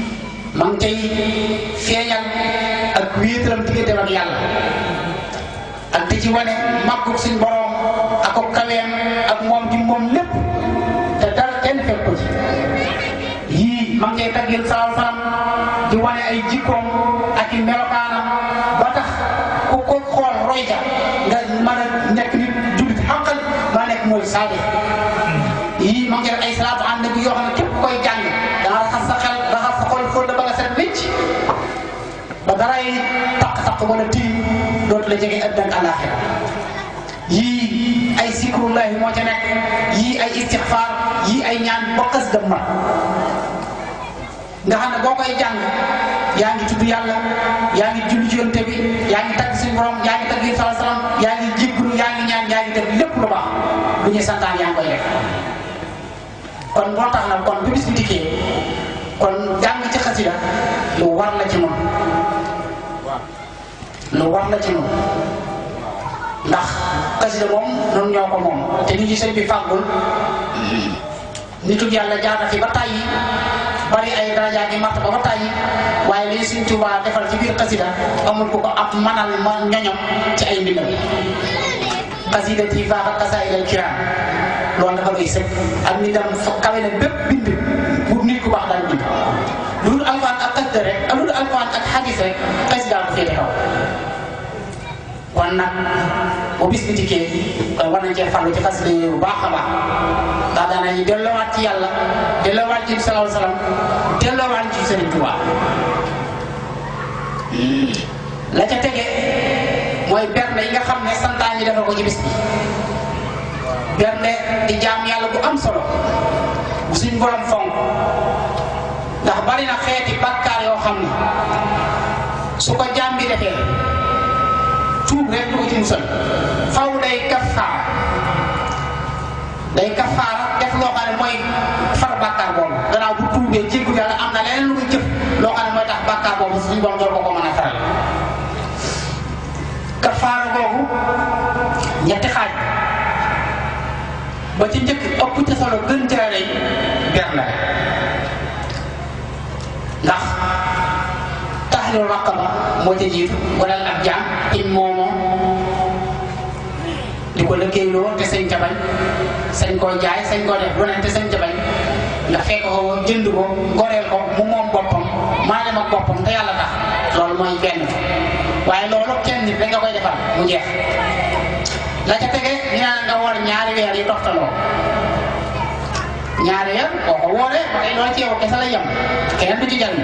B: ma ngi tey feeñal ak wéetalam digganteem ak yàlla ak di ci wane màggug suñ borom ak ko kaweem ak moom di moom lépp te dara kenn fekk ko ci yii ma ngi tey taggil salaam salaam di wane ay jikkoom ak i melokaanam ba tax ku ko xool roy ja nga mën a nekk nit jullit xàqal ba nekk mooy saade yii ma ngi def ay salaatu ànd bi yoo xam ne képp koy jàng danga raxas sa xel raxas sa xol fóot la ba nga set wécc ba daray taq-taq wala tiim dootu la jege àddina ak àllaaxira yii ay zikrullahi moo ca nekk yii ay istixfaar yii ay ñaan ba xas dem mat nga xam ne boo koy jàng yaa ngi tudd yàlla yaa ngi julli ci Yonent bi yaa ngi tagg suñu borom yaa ngi tagg Yonent sallallahu alayhi wasallam yaa ngi jéggulu yaa ngi ñaan yaa ngi def lépp lu baax lu ñuy santaan yaa ngi koy def kon moo tax nag kon bu bis bi dikkee kon jàng ci xasida lu war la ci moom lu war la ci moom ndax xasida moom noonu ñoo ko moom te ni ci sëñ bi fàggul nitu yàlla jaar na fi ba tàyyi bari ay daraja gi martaba ba tàyyi waaye li Sëñ Tuubaa defal ci biir xasida amul ku ko ab manal ma ñoñom ci ay mbindam xasida ci faaxat xasaayidal kiraam loolu dafa doy sëkk ak ni dem fa kawe na bépp bind bu nit ku baax daal bind lu dul alxuraan ak xasida rek lu dul alxuraan ak xadis rek xasida ko féete kaw kon nag bu bis bi dikkee kon war nañ cee farlu ci xasida yi bu baax a baax ndax daanañu delloowaat ci yàlla delloowaat ci sallallahu alayhi wasallam delloowaat ci Sëriñ Tuubaa la ca tege mooy bernde yi nga xam ne santaan yi dafa ko ci bis bi bernde di jaam yàlla bu am solo bu suñ borom fonk ndax bari na xeeti bàkkaar yoo xam ne su ko jaam bi defee tuub rek du ko ci musal faw day kafaara def loo xam ne mooy far bàkkaar boobu gannaaw bu tuubee jéggu yàlla am na leneen lu muy jëf loo xam ne mooy tax bàkkaar boobu suñu borom door ko mën a faral kafaara googu ñetti xaaj ba ci njëkk ëpp ci solo gën caa rëy bernde ndax tahriiru raqaba moo ca jiitu wala ab jaam im moomoo di ko lëggéeyloo te sañ ca bañ sañ koo jaay sañ koo def lu ne te sañ ca bañ nga fekk ko jënd ko goreel ko mu moom boppam maa dem ak boppam te yàlla tax loolu mooy benn waaye loolu kenn nit rek nga koy defal mu jeex la ca tege ñu naan nga woor ñaari weer yu toftaloo ñaari weer boo ko wooree waaye loolu ci yow kese la yem keneen du ci jariñ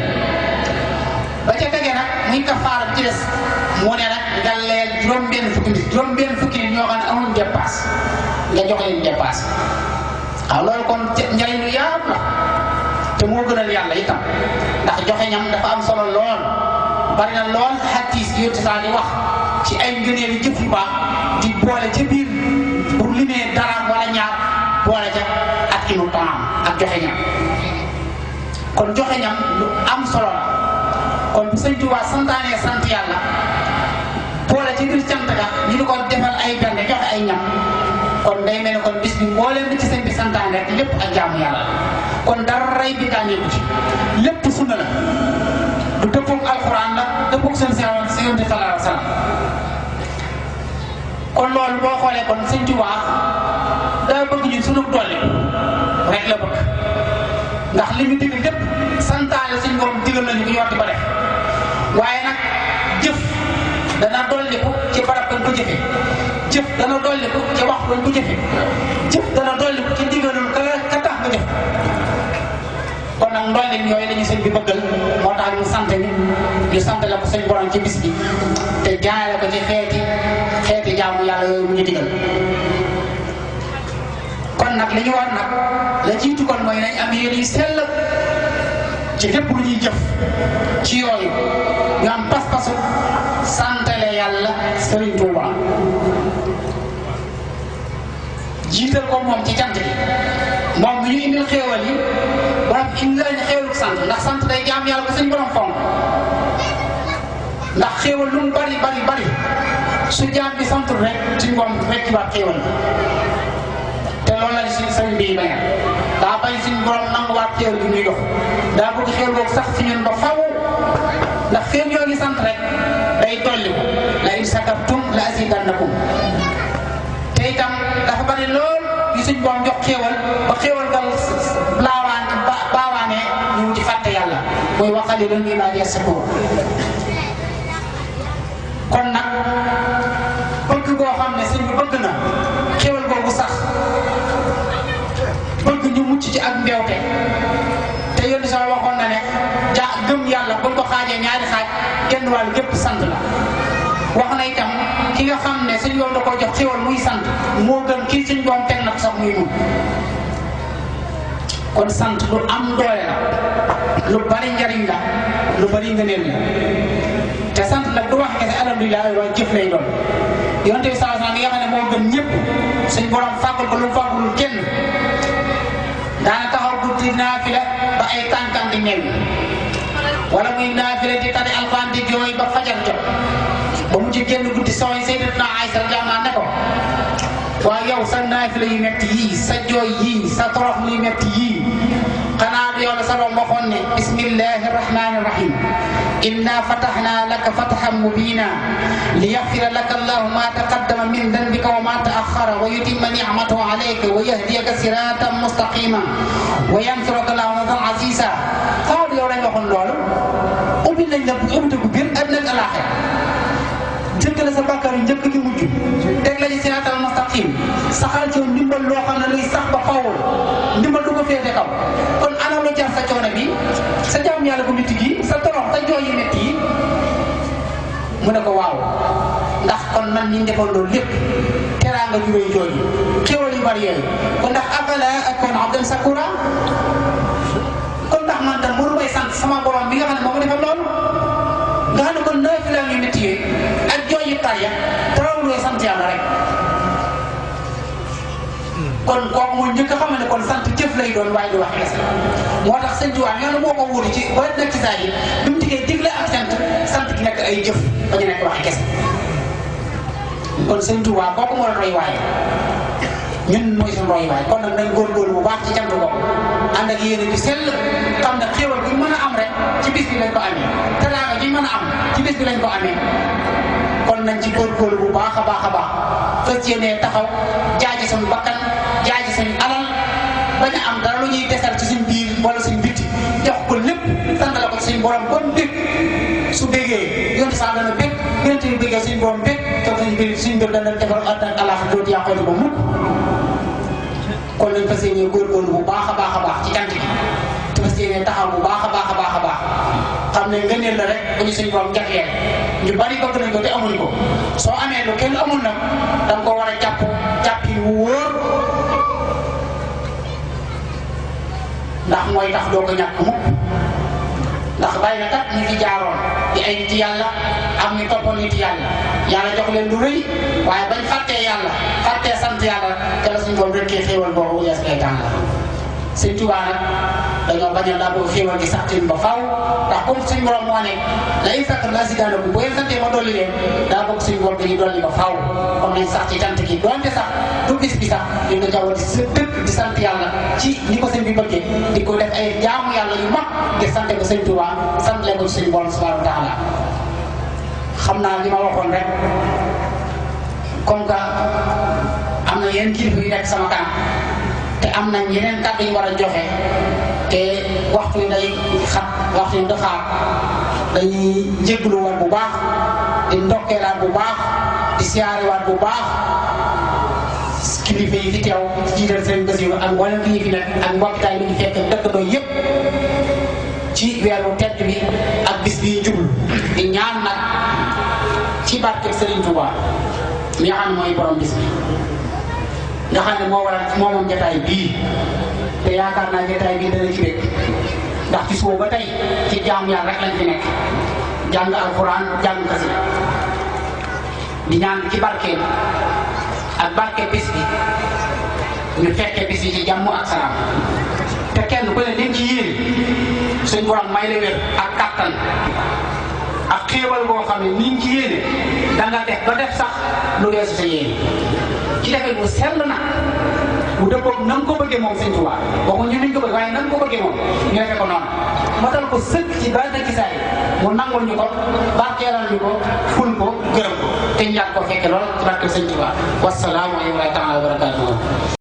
B: ba ca tege nag muy kafaara bi ci des mu ne nag nga leel juróom-benn fukki nit ñoo xam ne amuñ dépasse nga jox leen dépasse waaw loolu kon njariñ lu yaatu la te moo gënal yàlla itam ndax joxe ñam dafa am solo lool bari na lool xadis yu saa di wax ci ay ngëneel yu jëf yu baax di boole ca biir bu limee dara wala ñaar boole ca ak inu taam ak joxe ñam kon joxe ñam lu am solo la kon bu Sëñ Tuubaa santaanee sant yàlla boole ci biir cant ga ñu di ko defal ay bernde joxe ay ñam kon day mel ne kon bis bi mbooleem ci sëñ bi santaane rek lépp ak jaamu yàlla kon dara rey bi daaneeku ci lépp sunna la du dëppoog alxuraan la dëppoog seen Yonent bi sallallahu alayhi wa sallam kon loolu boo xoolee kon Sëñ Tuubaa daa bëgg ñun sunu dolli rek la bëgg ndax li mu digal lépp santaane suñu borom digal nañu ko yotti ba def waaye nag jëf dana dolliku ci barab bañ ko jëfee jëf dana dolliku ci wax bañ ko jëfee jëf dana dolliku ci digalul ka tax nga jëf kon nag ndolli yooyu lañu sëñ bi bëggal moo tax ñu sant ni ñu sant la ko sëñ borom ci bis bi te jaayale ko ci xeeti jaamu yàlla yooyu mu ñu digal kon nag li ñu war nag la jiitu kon mooy nañ am yéen yu sell ci lépp lu ñuy jëf ci yooyu ñu am pas-pasu santale yàlla Sëriñ Tuuba jiital ko moom ci cant gi moom bi ñu indil xéewal yi borom indi lañ xéewalu sant ndax sant day jaam yàlla ko suñ borom fonk ndax xéewal lu mu bari su jaam bi santul rek suñ borom rek ci baat xéewal te loolu la suñ sëriñ bi bañal daa bañ suñ borom nanguwaat xéewal bi ñuy jox daa bëgg xéewal boobu sax fi ñun ba faw ndax féem yoo ngi sant rek day dolli ko la in sakartum la azidannakum te itam dafa bari lool yu suñ borom jox xéewal ba xéewal gal baawaane ñu ci fàtte yàlla mooy wa qalilun min ibaadiya shakuur kon nag bëgg goo xam ne sëñ bi bëgg na xéewal googu sax bëgg ñu mucc ci ak mbeewte te yónni sama waxoon na ne gëm yàlla buñ ko xaajee ñaari xaaj genn wàll gépp sant la wax na itam ki nga xam ne suñ yoon da ko jox xéwal muy sant moo gën kii suñ boom teg nag sax muy mun kon sant lu am doole la lu bari njariñ la lu bari ngëneel la te sant nag du wax kese alhamdulilah waaye jëf lay doon yonte bi sallallahu alayhi wasallam nga xam ne moo gën ñëpp suñ borom fàggul ko lu mu fàggul kenn daana taxaw guddi naafila ba ay tànkam di ñeew wala muy naafila di tari alxuraan di jooy ba fajar jot ba mu ci génn guddi sooy Sayyidatuna Aysa jamaa ne ko waaw yow sa naafila yu metti yii sa jooy yii sa torox yu metti yii xanaa yow la sa borom waxoon ne bismillahi rahmani rahim inna fatahna laka fathan mubina liyaghfira laka allahu ma taqaddama min dhanbika wa ma ta'akhkhara wa yutimma ni'matahu alayka wa yahdiyaka siratan mustaqiman wa yansuraka allahu nasran aziza xaw yow lañ waxoon loolu ubbi nañ la ubbi bu gën àddina ak alaaxira jëkk la sa bàkkaar yu njëkk ki mujj teg la ci siraatal mustaqim saxal ci ndimbal loo xam ne luy sax ba fawul ndimbal du ko féete kaw kon ana lu jar sa coono bi sa jaam yàlla bu métti gi sa torox sa jooy yu métti yi mu ne ko waaw ndax kon man ñi defoon loolu lépp teraanga ju réy jooju xéwal yu bari yooyu kon ndax afala akunu abdan sakura kon ndax man tam mënu may sant sama borom bi nga xam ne moo ko defal loolu nga xam ne kon naafila yu métti yooyu ak jooy yu tar ya tarawuloo sant yàlla rek kon kooku mooy njëkk a xam ne kon sant jëf lay doon waaye du wax kese moo tax sëñ Tuubaa ñoo ne moo ko wuti ci ba nekk ci saa yi bi mu diggee digle ak sant gi nekk ay jëf ba ñu nekk wax kese kon Sëñ Tuubaa kooku moo doon roy waaye ñun mooy suñu roy waaye kon nag nañ góorgóorlu bu baax ci cant ko ànd ak yéene bi sell xam ne xéewal bi mën a am rek ci bis bi lañ ko amee teraanga ji mën a am ci bis bi lañ ko amee kon nañ ci góorgóorlu bu baax a baax a baax fas yéenee taxaw jaaji suñu bakkan jaaji suñu alal bañ a am dara lu ñuy desal ci suñ biir wala suñ bitti jox ko lépp sant la ko ci suñ borom ba mu bég su bégee yonte sax dana bég yonte bi bégee suñ borom bég te suñ mbir dana defal àddina ak àllaaxira dootu yàqoo ba mukk kon lañ fas yéenee góorgóorlu bu baax a baax a baax ci cant gi te fas yéenee taxaw bu baax a baax a baax a baax xam ne ngëneel la rek bu ñu suñ borom jagleel ñu bari bëgg nañ ko te amuñ ko soo amee lu kenn amul nag danga ko war a jàppi wu wóor ndax mooy tax doo ko ñàkk mukk ndax bàyyi na kat ñu fi jaaroon di ay nit yàlla am ñu toppoon nit yàlla yàlla jox leen lu rëy waaye bañ fàttee yàlla fàttee sant yàlla te la suñu borom rekkee xéewal boobu yees kay tàng la Sëñ Tuubaa nag dañoo bañ a daa bëgg xéewal gi sax tin ba faw ndax comme suñu borom moo ne la in shakartum la azidannakum bu ngeen santee ma dolli leen daa bëgg suñu borom dañuy dolli ba faw comme nañ sax ci cant gi doonte sax du bis bi sax ñu nga jaww di sa dëkk di sant yàlla ci ni ko sëñ bi bëggee di ko def ay jaamu yàlla yu mag ngir sante ko Sëñ Tuubaa sant leen ko ci suñu borom subhanahu wa taala xam naa li ma waxoon rek comme que am na yenn kilifa yu nekk sama kanam te am nañ yeneen kàddu yu war a joxe te waxtu yi day xat waxtu yi dafa dañuy jégluwaat bu baax di ndokkeelaat bu baax di siyaarewaat bu baax kilifa yi fi teew jiital seen Basiru ak mboolem ki ñu fi nekk ak mbokkitaay bi ñu fekk dëkkandoo yépp ci weeru tedd bi ak bis bi jublu di ñaan nag ci barke Serigne Touba mi nga xam ne mooy borom bis bi nga xam ne moo waral moo moom jataay bii te yaakaar naa jataay bii dana ci rek ndax ci suba ba tey ci jaamu yàlla rek lañ fi nekk jàng alxuraan jàng xasida di ñaan ci barkeel ak barke bis bi ñu fekkee bis bi ci jàmm ak salaam te kenn ku ne lim ci yéen suñ borom may la wér ak kattan ak xéewal boo xam ne niñ ci yéene danga def ba def sax lu weesu sa yéene ci defee bu sell nag bu dëppoog na nga ko bëggee moom Sëñ Tuubaa waxuñ ñu niñ ko bëgg waaye na nga ko bëggee moom ñu defee ko noonu matal ko sëkk ci barke gisaay mu nangul ñu ko barkeelal ñu ko ful ko gërëm ko te ñu yàgg ko fekke lool ci barke Sëñ Tuubaa wassalaamu alaykum wa rahmatullaahi wa barakaatuh